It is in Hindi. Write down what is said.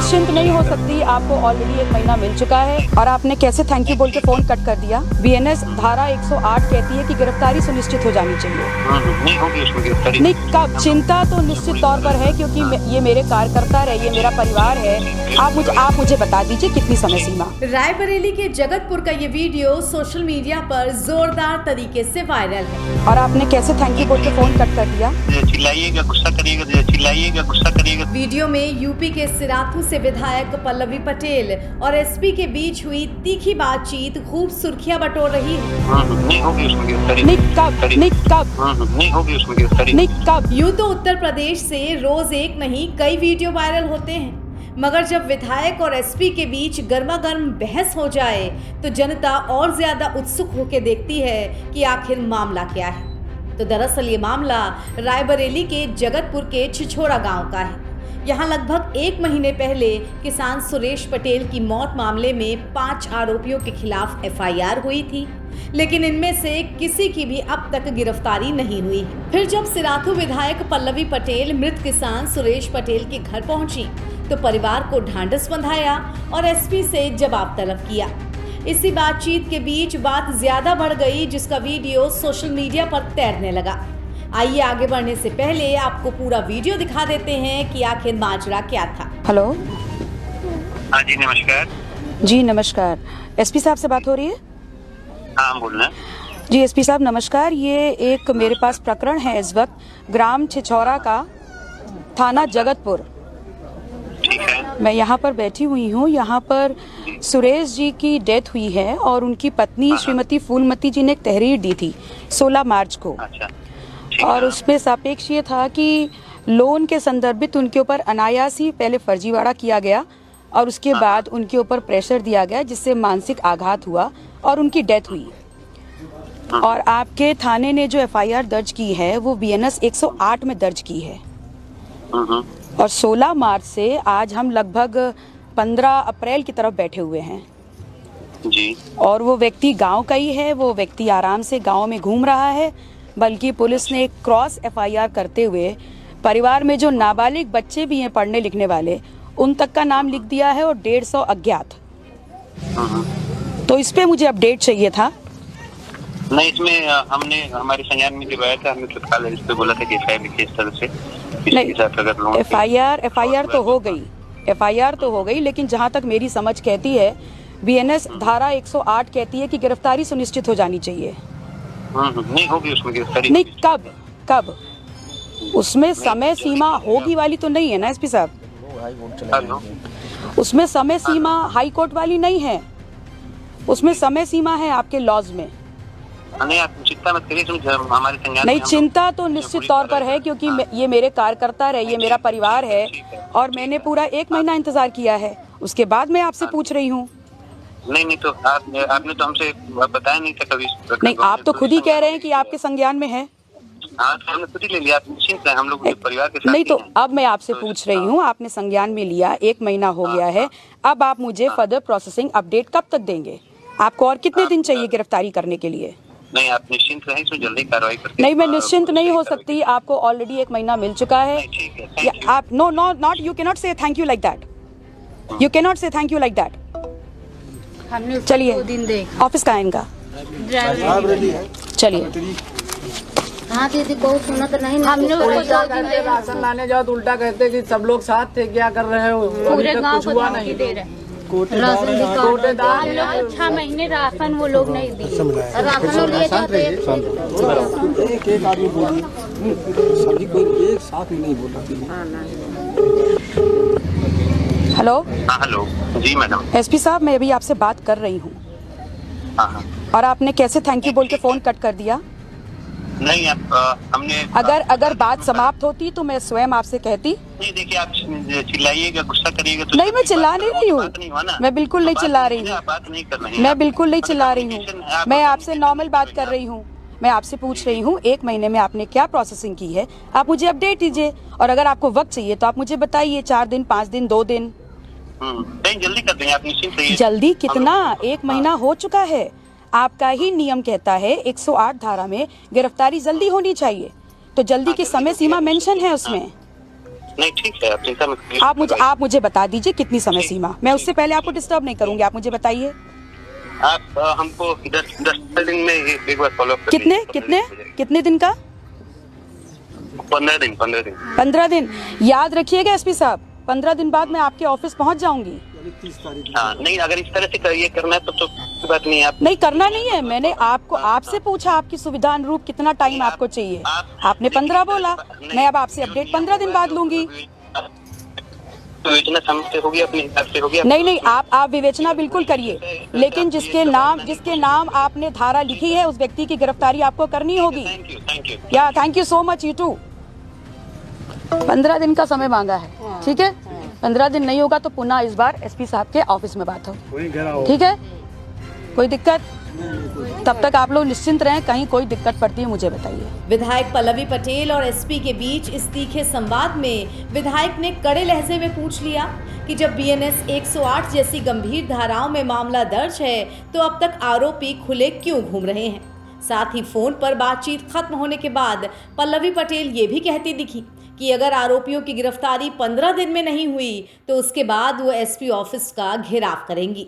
निश्चिंत नहीं हो सकती, आपको ऑलरेडी 1 महीना मिल चुका है और आपने कैसे थैंक यू बोल के फोन कट कर दिया। बीएनएस धारा 108 कहती है कि गिरफ्तारी सुनिश्चित हो जानी चाहिए। नहीं होगी उसमें गिरफ्तारी। नहीं, कब? चिंता तो निश्चित तौर पर है क्योंकि ये मेरे कार्यकर्ता है, ये मेरा परिवार है। आप मुझे बता दीजिए कितनी समय सीमा। रायबरेली के जगतपुर का ये वीडियो सोशल मीडिया पर जोरदार तरीके से वायरल है। और आपने कैसे थैंक यू बोल के फोन कट कर दिया। चिल्लाइएगा, गुस्सा करिएगा, चिल्लाइएगा, गुस्सा करिएगा। वीडियो में यूपी के सिराथू से विधायक पल्लवी पटेल और एसपी के बीच हुई तीखी बातचीत खूब सुर्खियां बटोर रही है। नहीं होगी उसमें गिरफ्तारी। नहीं, कब? नहीं, कब? नहीं होगी उसमें गिरफ्तारी। नहीं, कब? यूं तो उत्तर प्रदेश से रोज एक नहीं कई वीडियो वायरल होते हैं, मगर जब विधायक और एसपी के बीच गर्मागर्म बहस हो जाए तो जनता और ज्यादा उत्सुक होकर देखती है कि आखिर मामला क्या है। तो दरअसल ये मामला रायबरेली के जगतपुर के छिछोरा गांव का है। यहाँ लगभग 1 महीने पहले किसान सुरेश पटेल की मौत मामले में 5 आरोपियों के खिलाफ एफआईआर हुई थी, लेकिन इनमें से किसी की भी अब तक गिरफ्तारी नहीं हुई। फिर जब सिराथू विधायक पल्लवी पटेल मृत किसान सुरेश पटेल के घर पहुंची तो परिवार को ढांढस बंधाया और एसपी से जवाब तलब किया। इसी बातचीत के बीच बात ज्यादा बढ़ गई, जिसका वीडियो सोशल मीडिया पर तैरने लगा। आइए आगे बढ़ने से पहले आपको पूरा वीडियो दिखा देते हैं कि आखिर माजरा क्या था। हेलो। हाँ जी, नमस्कार। जी नमस्कार, एसपी साहब से बात हो रही है? हाँ, बोल रहे हैं। जी एसपी साहब नमस्कार, ये एक मेरे पास प्रकरण है इस वक्त ग्राम छिछोरा का, थाना जगतपुर। ठीक है। मैं यहाँ पर बैठी हुई हूँ। यहाँ पर सुरेश जी की डेथ हुई है और उनकी पत्नी श्रीमती फूलमती जी ने एक तहरीर दी थी 16 मार्च को। अच्छा। और उसमें सापेक्ष ये था कि लोन के संदर्भित उनके ऊपर अनायास ही पहले फर्जीवाड़ा किया गया और उसके बाद उनके ऊपर प्रेशर दिया गया, जिससे मानसिक आघात हुआ और उनकी डेथ हुई। और आपके थाने ने जो एफआईआर दर्ज की है वो बीएनएस 108 में दर्ज की है। और 16 मार्च से आज हम लगभग 15 अप्रैल की तरफ बैठे हुए हैं जी। और वो व्यक्ति गांव का ही है, वो व्यक्ति आराम से गांव में घूम रहा है, बल्कि पुलिस ने एक क्रॉस एफआईआर करते हुए परिवार में जो नाबालिग बच्चे भी हैं पढ़ने लिखने वाले, उन तक का नाम लिख दिया है और 150 अज्ञात। तो इस पे मुझे अपडेट चाहिए था। नहीं, इसमें हमने हमारे संज्ञान में जब आया था, हमने तत्काल इस पे बोला था कि एफआईआर लिखिए इस तरह से। नहीं, एफआईआर तो हो गई, एफआईआर तो हो गई, लेकिन जहां तक मेरी समझ कहती है बीएनएस धारा 108 कहती है कि गिरफ्तारी सुनिश्चित हो जानी चाहिए। नहीं होगी उसमें गिरफ्तारी। नहीं, कब? कब? उसमें समय सीमा होगी वाली तो नहीं है ना एसपी साहब? उसमें समय सीमा हाई कोर्ट वाली नहीं है, उसमें समय सीमा है आपके लॉज में। नहीं, आप चिंता मत करिए, हमारे संज्ञान नहीं, चिंता तो निश्चित तौर पर है क्योंकि ये मेरे कार्यकर्ता है, ये मेरा परिवार है और मैंने पूरा 1 महीना इंतजार किया है, उसके बाद मैं आपसे पूछ रही हूँ। नहीं, तो आपने तो हमसे बताया नहीं था कभी। नहीं, आप तो खुद ही कह रहे हैं कि आपके संज्ञान में है। हाँ, तो हमने खुद ही ले लिया, आप निश्चिंत हैं, हम लोग परिवार के साथ नहीं, तो हैं। अब मैं आपसे पूछ रही हूँ, आपने संज्ञान में लिया, 1 महीना हो गया है, अब आप मुझे फर्दर प्रोसेसिंग अपडेट कब तक देंगे? आपको और कितने दिन चाहिए गिरफ्तारी करने के लिए? नहीं, आप निश्चिंत रहें, इसमें जल्दी कार्रवाई करते। नहीं, मैं निश्चिंत नहीं हो सकती, आपको ऑलरेडी 1 महीना मिल चुका है। आप not you cannot say thank you like that, you cannot say thank you like that. चलिए, ऑफिस का है इनका, चलिए। हाँ दीदी, बहुत सुना तो नहीं। हमने राशन लाने जाओ तो उल्टा कहते कि सब लोग साथ थे, क्या कर रहे हो? पूरे गांव को नहीं दे रहे राशन। 6 महीने राशन वो लोग नहीं दिए। राशन लिए जाते एक आदमी बोला, सभी कोई एक साथ नहीं बोला। हेलो। हाँ, हेलो जी मैडम। एसपी साहब, मैं अभी आपसे बात कर रही हूँ। हाँ। और आपने कैसे थैंक यू बोल के फोन कट कर दिया? नहीं, हमने अगर बात समाप्त होती तो मैं स्वयं आपसे कहती। नहीं, देखिए, आप चिल्लाइएगा, गुस्सा करिएगा तो नहीं, मैं चिल्ला नहीं रही हूँ, मैं बिल्कुल नहीं चिल्ला रही हूँ, बात नहीं कर रही, मैं बिल्कुल नहीं चिल्ला रही हूँ, मैं आपसे नॉर्मल बात कर रही हूँ। मैं आपसे पूछ रही हूँ 1 महीने में आपने क्या प्रोसेसिंग की है, आप मुझे अपडेट दीजिए। और अगर आपको वक्त चाहिए तो आप मुझे बताइए, 4 दिन, 5 दिन, 2 दिन। नहीं, जल्दी कर देंगे, आप निश्चिंत रहिए। जल्दी कितना? 1 महीना हो चुका है। आपका ही नियम कहता है 108 धारा में गिरफ्तारी जल्दी होनी चाहिए, तो जल्दी की समय सीमा मेंशन है उसमें। नहीं ठीक है, आप चिंता मत करिए। आप मुझे बता दीजिए कितनी समय सीमा, मैं उससे पहले आपको डिस्टर्ब नहीं करूंगी, आप मुझे बताइए। आप हमको 10 दिन में एक बार फॉलो अप कितने दिन का? 15 दिन। 15 दिन। याद रखिएगा एसपी साहब, 15 दिन बाद मैं आपके ऑफिस पहुंच जाऊंगी। 30 तारीख। हाँ नहीं, अगर इस तरह से ये करना है तो कोई बात नहीं है। आप नहीं करना नहीं है, मैंने आपसे पूछा आपकी सुविधा अनुरूप कितना टाइम आपको चाहिए, आपने 15 बोला, मैं अब आपसे अपडेट 15 दिन बाद लूंगी। विवेचना समझते होगी, अपने हिसाब से होगी। नहीं, आप विवेचना बिल्कुल करिए, लेकिन जिसके नाम आपने धारा लिखी है उस व्यक्ति की गिरफ्तारी आपको करनी होगी। Thank you. या thank you so much you too. 15 दिन का समय मांगा है, ठीक है? 15 दिन नहीं होगा तो पुनः इस बार एसपी साहब के ऑफिस में बात हो, ठीक है? कोई दिक्कत? तब तक आप लोग निश्चिंत रहें, कहीं कोई दिक्कत पड़ती है मुझे बताइए। विधायक पल्लवी पटेल और एसपी के बीच इस तीखे संवाद में विधायक ने कड़े लहजे में पूछ लिया कि जब बीएनएस 108 जैसी गंभीर धाराओं में मामला दर्ज है तो अब तक आरोपी खुले क्यों घूम रहे हैं। साथ ही फोन पर बातचीत खत्म होने के बाद पल्लवी पटेल ये भी कहती दिखी कि अगर आरोपियों की गिरफ्तारी 15 दिन में नहीं हुई तो उसके बाद वो एसपी ऑफिस का घेराव करेंगी।